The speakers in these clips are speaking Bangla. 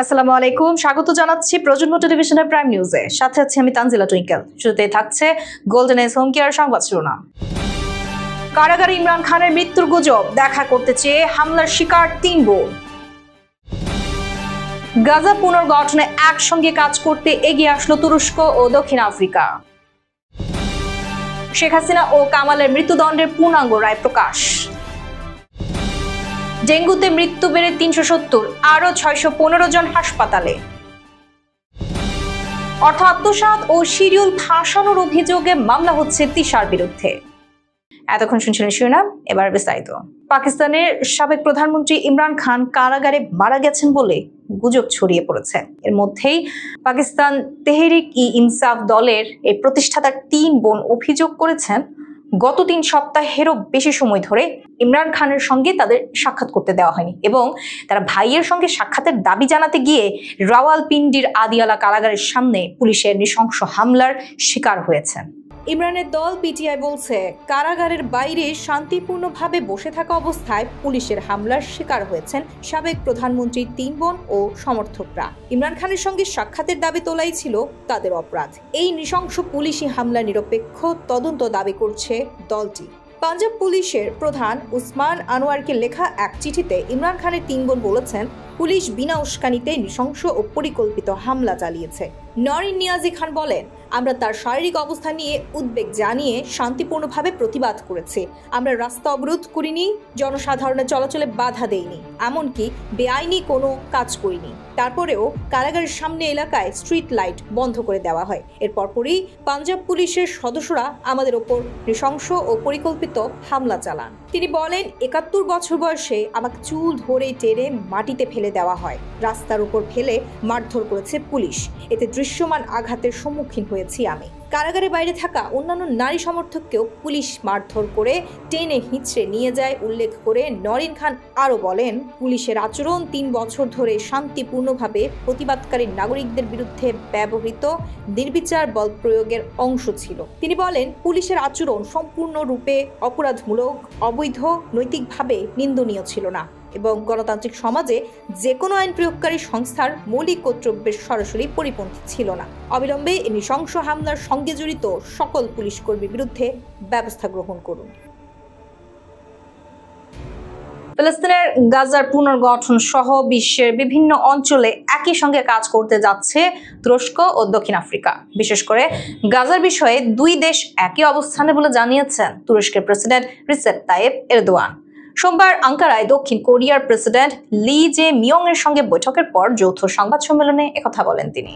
আসসালামু আলাইকুম, স্বাগত জানাচ্ছি প্রজন্ম টেলিভিশনের প্রাইম নিউজে। সাথে আছি আমি তানজিলা টুইঙ্কেল। শুরুতেই থাকছে গোল্ডেন এজ হোম কেয়ার সংবাদ শিরোনাম। কারাগারে ইমরান খানের মৃত্যুর গুজব, দেখা করতে চেয়ে হামলার শিকার 3 বোন। গাজা পুনর্গঠনে একসঙ্গে কাজ করতে এগিয়ে আসলো তুরস্ক ও দক্ষিণ আফ্রিকা। শেখ হাসিনা ও কামালের মৃত্যুদণ্ডের পূর্ণাঙ্গ রায় প্রকাশ। ডেঙ্গুতে মৃত্যু বেড়ে 370, আরো 615 জন হাসপাতালে। অর্থ আত্মসাৎ ও শিডিউল ফাঁসানোর অভিযোগে মামলা হচ্ছে তিশার বিরুদ্ধে। এতক্ষণ শুনছিলেন শিরোনাম, এবার বিস্তারিত। পাকিস্তানের সাবেক প্রধানমন্ত্রী ইমরান খান কারাগারে মারা গেছেন বলে গুজব ছড়িয়ে পড়েছে। এর মধ্যেই পাকিস্তান তেহরিক-ই-ইনসাফ দলের এই প্রতিষ্ঠাতার 3 বোন অভিযোগ করেছেন গত 3 সপ্তাহেরও বেশি সময় ধরে ইমরান খানের সঙ্গে তাদের সাক্ষাৎ করতে দেওয়া হয়নি এবং তারা ভাইয়ের সঙ্গে সাক্ষাতের দাবি জানাতে গিয়ে রাওয়ালপিন্ডির আদিয়ালা কারাগারের সামনে পুলিশের নৃশংস হামলার শিকার হয়েছেন। ইমরানের দল পিটিআই বলছে, কারাগারের বাইরে শান্তিপূর্ণভাবে বসে থাকা অবস্থায় পুলিশের হামলার শিকার হয়েছেন সাবেক প্রধানমন্ত্রীর 3 বোন ও সমর্থকরা। ইমরান খানের সঙ্গে সাক্ষাতের দাবি তোলাই ছিল তাদের অপরাধ। এই নৃশংস পুলিশি হামলা নিরপেক্ষ তদন্ত দাবি করছে দলটি। পাঞ্জাব পুলিশের প্রধান উসমান আনোয়ারকে লেখা এক চিঠিতে ইমরান খানের 3 বোন বলেছেন, পুলিশ বিনা উস্কানিতে নৃশংস ও পরিকল্পিত হামলা চালিয়েছে। নরিন নিয়াজি খান বলেন, আমরা তার শারীরিক অবস্থা নিয়ে উদ্বেগ জানিয়ে শান্তিপূর্ণভাবে প্রতিবাদ করেছি। আমরা রাস্তা অবরোধ করিনি, জনসাধারণের চলাচলে বাধা দেইনি, এমনকি বেআইনি কোনো কাজ করিনি। তারপরেও কারাগারের সামনে এলাকায় স্ট্রিট লাইট বন্ধ করে দেওয়া হয়। এর পরপরই পাঞ্জাব পুলিশের সদস্যরা আমাদের ওপর নৃশংস ও পরিকল্পিত হামলা চালান। তিনি বলেন, 71 বছর বয়সে আমাকে চুল ধরে টেনে মাটিতে ফেলে দেওয়া হয়, রাস্তার উপর ফেলে মারধর করেছে পুলিশ। এতে দৃশ্যমান আঘাতের সম্মুখীন হয়েছি আমি। কারাগারের বাইরে থাকা অন্যান্য নারী সমর্থককেও পুলিশ মারধর করে টেনে হিঁচড়ে নিয়ে যায় উল্লেখ করে নরিন খান আরও বলেন, পুলিশের আচরণ 3 বছর ধরে শান্তিপূর্ণভাবে প্রতিবাদকারী নাগরিকদের বিরুদ্ধে ব্যবহৃত নির্বিচার বল প্রয়োগের অংশ ছিল। তিনি বলেন, পুলিশের আচরণ সম্পূর্ণরূপে অপরাধমূলক, অবৈধ, নৈতিকভাবে নিন্দনীয় ছিল না এবং গণতান্ত্রিক সমাজে যে কোনো আইন প্রয়োগকারী সংস্থার মৌলিক কর্তব্যের সরাসরি পরিপন্থী ছিল না। অবিলম্বে এই নৃশংস হামলার সঙ্গে জড়িত সকল পুলিশ কর্মীর বিরুদ্ধে ব্যবস্থা গ্রহণ করুন। ফিলিস্তিনের গাজার পুনর্গঠন সহ বিশ্বের বিভিন্ন অঞ্চলে একই সঙ্গে কাজ করতে যাচ্ছে তুরস্ক ও দক্ষিণ আফ্রিকা। বিশেষ করে গাজার বিষয়ে 2 দেশ একই অবস্থানে বলে জানিয়েছেন তুরস্কের প্রেসিডেন্ট রিসেপ তাইয়েপ এরদোয়ান। সোমবার আঙ্কারায় দক্ষিণ কোরিয়ার প্রেসিডেন্ট লি জে মিয়ং এর সঙ্গে বৈঠকের পর যৌথ সংবাদ সম্মেলনে একথা বলেন তিনি।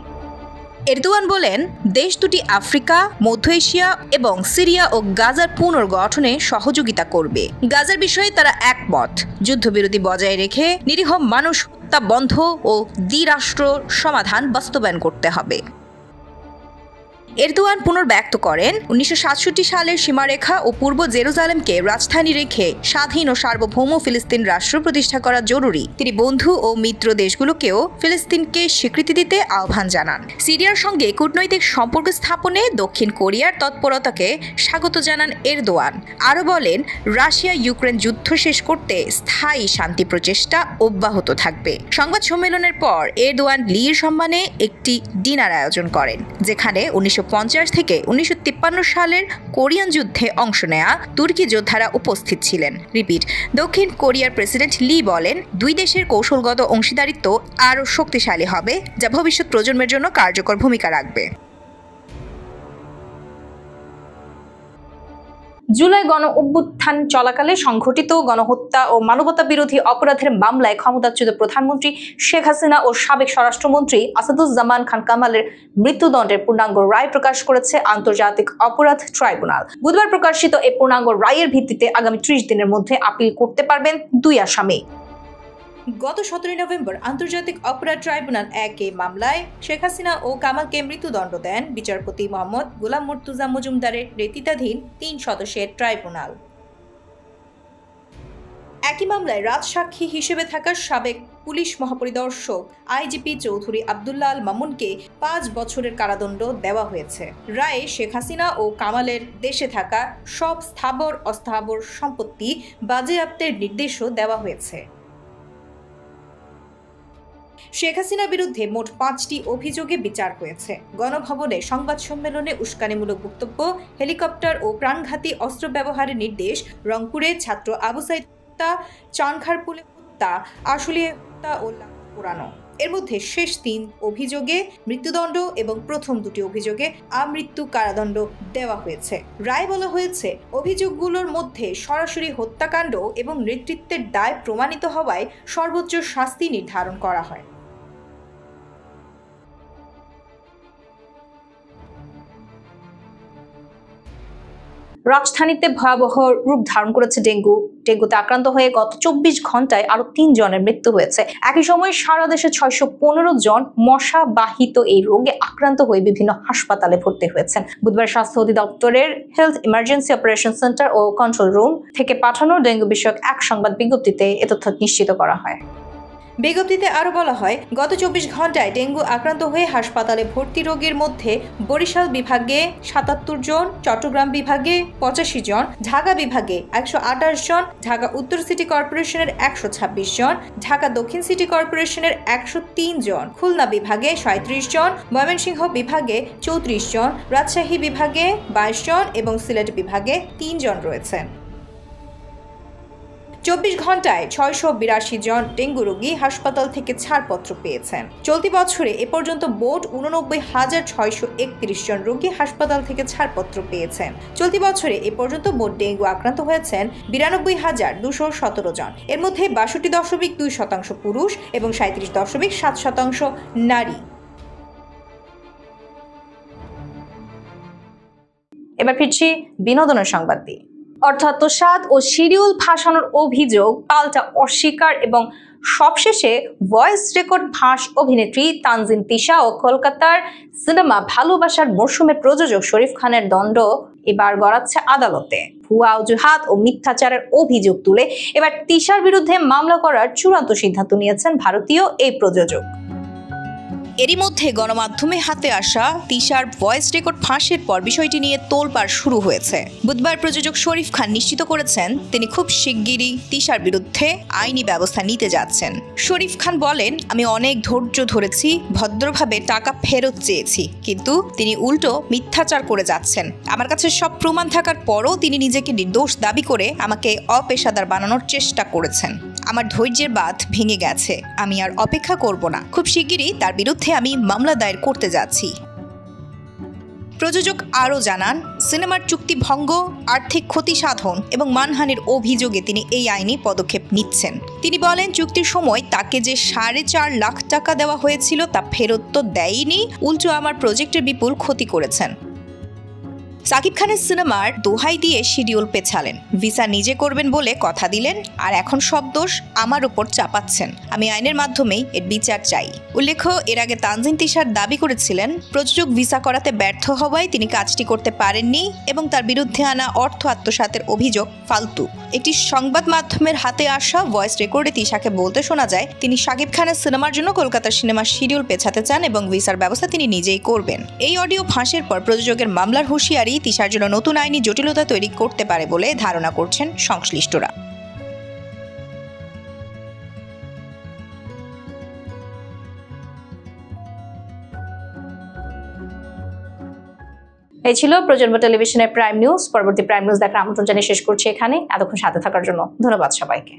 এরদোয়ান বলেন, দেশ দুটি আফ্রিকা, মধ্য এশিয়া এবং সিরিয়া ও গাজার পুনর্গঠনে সহযোগিতা করবে। গাজার বিষয়ে তারা একমত, যুদ্ধবিরতি বজায় রেখে নিরীহ মানুষ হত্যা বন্ধ ও দ্বিরাষ্ট্র সমাধান বাস্তবায়ন করতে হবে। এরদোয়ান পুনর্ব্যক্ত করেন, 1967 সালের সীমারেখা ও পূর্ব জেরুজালেমকে রাজধানী রেখে স্বাধীন ও সার্বভৌম ফিলিস্তিন রাষ্ট্র প্রতিষ্ঠা করা জরুরি। তিনি বন্ধু ও মিত্র দেশগুলোকেও ফিলিস্তিনকে স্বীকৃতি দিতে আহ্বান জানান। সিরিয়ার সঙ্গে কূটনৈতিক সম্পর্ক স্থাপনে দক্ষিণ কোরিয়ার তৎপরতাকে স্বাগত জানান এরদোয়ান। আরও বলেন, রাশিয়া ইউক্রেন যুদ্ধ শেষ করতে স্থায়ী শান্তি প্রচেষ্টা অব্যাহত থাকবে। সংবাদ সম্মেলনের পর এরদোয়ান লির সম্মানে একটি ডিনার আয়োজন করেন, যেখানে 1950 থেকে 1953 সালের কোরিয়ান যুদ্ধে অংশ নেয়া তুর্কি যোদ্ধারা উপস্থিত ছিলেন। রিপিট, দক্ষিণ কোরিয়ার প্রেসিডেন্ট লি বলেন, 2 দেশের কৌশলগত অংশীদারিত্ব আরও শক্তিশালী হবে, যা ভবিষ্যৎ প্রজন্মের জন্য কার্যকর ভূমিকা রাখবে। জুলাই গণ অভ্যুত্থান চলাকালে সংঘটিত গণহত্যা ও মানবতা বিরোধী অপরাধের মামলায় ক্ষমতাচ্যুত প্রধানমন্ত্রী শেখ হাসিনা ও সাবেক স্বরাষ্ট্রমন্ত্রী আসাদুজ্জামান খান কামালের মৃত্যুদণ্ডের পূর্ণাঙ্গ রায় প্রকাশ করেছে আন্তর্জাতিক অপরাধ ট্রাইব্যুনাল। বুধবার প্রকাশিত এই পূর্ণাঙ্গ রায়ের ভিত্তিতে আগামী 30 দিনের মধ্যে আপিল করতে পারবেন 2 আসামি। গত 17 নভেম্বর আন্তর্জাতিক অপরাধ ট্রাইব্যুনাল 1 মামলায় শেখ হাসিনা ও কামালকে মৃত্যুদণ্ড দেন বিচারপতি মোহাম্মদ গোলাম মুর্তুজা মজুমদারের নেতৃত্বাধীন 3 সদস্যের ট্রাইব্যুনাল। একই মামলায় রাজসাক্ষী হিসেবে থাকা সাবেক পুলিশ মহাপরিদর্শক আইজিপি চৌধুরী আব্দুল্লাহ আল মামুনকে 5 বছরের কারাদণ্ড দেওয়া হয়েছে। রায়ে শেখ হাসিনা ও কামালের দেশে থাকা সব স্থাবর অস্থাবর সম্পত্তি বাজেয়াপ্তের নির্দেশও দেওয়া হয়েছে। শেখ হাসিনার বিরুদ্ধে মোট 5টি অভিযোগে বিচার হয়েছে। গণভবনে সংবাদ সম্মেলনে উস্কানিমূলক বক্তব্য, হেলিকপ্টার ও প্রাণঘাতী অস্ত্র ব্যবহারের নির্দেশ, রংপুরে ছাত্র আবু সাইদ হত্যা, চানখারপুলে হত্যা, আশুলিয়ায় হত্যা ও লাশ পোড়ানো। এর মধ্যে শেষ 3 অভিযোগে মৃত্যুদণ্ড এবং প্রথম 2টি অভিযোগে আমৃত্যু কারাদণ্ড দেওয়া হয়েছে। রায় বলা হয়েছে, অভিযোগগুলোর মধ্যে সরাসরি হত্যাকাণ্ড এবং নেতৃত্বের দায় প্রমাণিত হওয়ায় সর্বোচ্চ শাস্তি নির্ধারণ করা হয়। রাজধানীতে ভয়াবহ রূপ ধারণ করেছে ডেঙ্গুতে আক্রান্ত হয়ে গত 24 ঘন্টায় আরো 3 জনের মৃত্যু হয়েছে। একই সময় সারা দেশে 615 জন মশাবাহিত এই রোগে আক্রান্ত হয়ে বিভিন্ন হাসপাতালে ভর্তি হয়েছেন। বুধবার স্বাস্থ্য অধিদপ্তরের হেলথ ইমার্জেন্সি অপারেশন সেন্টার ও কন্ট্রোল রুম থেকে পাঠানো ডেঙ্গু বিষয়ক এক সংবাদ বিজ্ঞপ্তিতে এ তথ্য নিশ্চিত করা হয়। বিজ্ঞপ্তিতে আরও বলা হয়, গত 24 ঘন্টায় ডেঙ্গু আক্রান্ত হয়ে হাসপাতালে ভর্তি রোগীর মধ্যে বরিশাল বিভাগে 77 জন, চট্টগ্রাম বিভাগে 85 জন, ঢাকা বিভাগে 128 জন, ঢাকা উত্তর সিটি কর্পোরেশনের 126 জন, ঢাকা দক্ষিণ সিটি কর্পোরেশনের 103 জন, খুলনা বিভাগে 37 জন, ময়মনসিংহ বিভাগে 34 জন, রাজশাহী বিভাগে 22 জন এবং সিলেট বিভাগে 3 জন রয়েছেন। 24 ঘন্টায় 682 জন ডেঙ্গু রোগী হাসপাতাল থেকে ছাড়পত্র পেয়েছেন। চলতি বছরে এ পর্যন্ত মোট 89,631 জন রোগী হাসপাতাল থেকে ছাড়পত্র পেয়েছেন। চলতি বছরে এ পর্যন্ত মোট ডেঙ্গু আক্রান্ত হয়েছেন 92,217 জন। এর মধ্যে 62.2% পুরুষ এবং 37.7% নারী। এবার ফিরছি বিনোদনের সংবাদ দিয়ে। অর্থাৎ আত্মসাৎ ও শিডিউল ফাঁসানোর অভিযোগ পাল্টা অস্বীকার এবং সবশেষে ভয়েস রেকর্ড ফাঁস অভিনেত্রী তানজিন তিশা ও কলকাতার সিনেমা ভালোবাসার মরশুমের প্রযোজক শরীফ খানের দণ্ড এবার গড়াচ্ছে আদালতে। ভুয়া অজুহাত ও মিথ্যাচারের অভিযোগ তুলে এবার তিশার বিরুদ্ধে মামলা করার চূড়ান্ত সিদ্ধান্ত নিয়েছেন ভারতীয় এই প্রযোজক। এরই মধ্যে গণমাধ্যমে হাতে আসা তিশার ভয়েস রেকর্ড ফাঁসের পর বিষয়টি নিয়ে তোলপাড় শুরু হয়েছে। বুধবার প্রযোজক শরীফ খান নিশ্চিত করেছেন তিনি খুব শিগগিরই তিশার বিরুদ্ধে আইনি ব্যবস্থা নিতে যাচ্ছেন। শরীফ খান বলেন, আমি অনেক ধৈর্য ধরেছি, ভদ্রভাবে টাকা ফেরত চেয়েছি, কিন্তু তিনি উল্টো মিথ্যাচার করে যাচ্ছেন। আমার কাছে সব প্রমাণ থাকার পরও তিনি নিজেকে নির্দোষ দাবি করে আমাকে অপেশাদার বানানোর চেষ্টা করেছেন। আমার ধৈর্যের বাঁধ ভেঙে গেছে, আমি আর অপেক্ষা করব না। খুব শিগগিরই তার বিরুদ্ধে আমি মামলা দায়ের করতে যাচ্ছি। প্রযোজক আরও জানান, সিনেমার চুক্তি ভঙ্গ, আর্থিক ক্ষতি সাধন এবং মানহানির অভিযোগে তিনি এই আইনি পদক্ষেপ নিচ্ছেন। তিনি বলেন, চুক্তির সময় তাকে যে 4.5 লাখ টাকা দেওয়া হয়েছিল তা ফেরত তো দেয়নি, উল্টো আমার প্রজেক্টের বিপুল ক্ষতি করেছেন। সাকিব খানের সিনেমার দোহাই দিয়ে শিডিউল পেছালেন, ভিসা নিজে করবেন বলে কথা দিলেন, আর এখন সব দোষ আমার উপর চাপাচ্ছেন। আমি আইনের মাধ্যমেই এর বিচার চাই। উল্লেখ্য, এর আগে তানজিন তিশার দাবি করেছিলেন প্রযোজক ভিসা করাতে ব্যর্থ হওয়ায় তিনি কাজটি করতে পারেননি এবং তার বিরুদ্ধে আনা অর্থ আত্মসাতের অভিযোগ ফালতু। একটি সংবাদ মাধ্যমের হাতে আসা ভয়েস রেকর্ডে তিশাকে বলতে শোনা যায় তিনি সাকিব খানের সিনেমার জন্য কলকাতার সিনেমার শিডিউল পেছাতে চান এবং ভিসার ব্যবস্থা তিনি নিজেই করবেন। এই অডিও ফাঁসের পর প্রযোজকের মামলার হুঁশিয়ারি তিশার জন্য নতুন আইনি জটিলতা তৈরি করতে পারে বলে ধারণা করছেন সংশ্লিষ্টরা। এই ছিল প্রজন্ম টেলিভিশনের প্রাইম নিউজ। পরবর্তী প্রাইম নিউজ দেখার আমন্ত্রণ জানিয়ে শেষ করছি এখানে। এতক্ষণ সাথে থাকার জন্য ধন্যবাদ সবাইকে।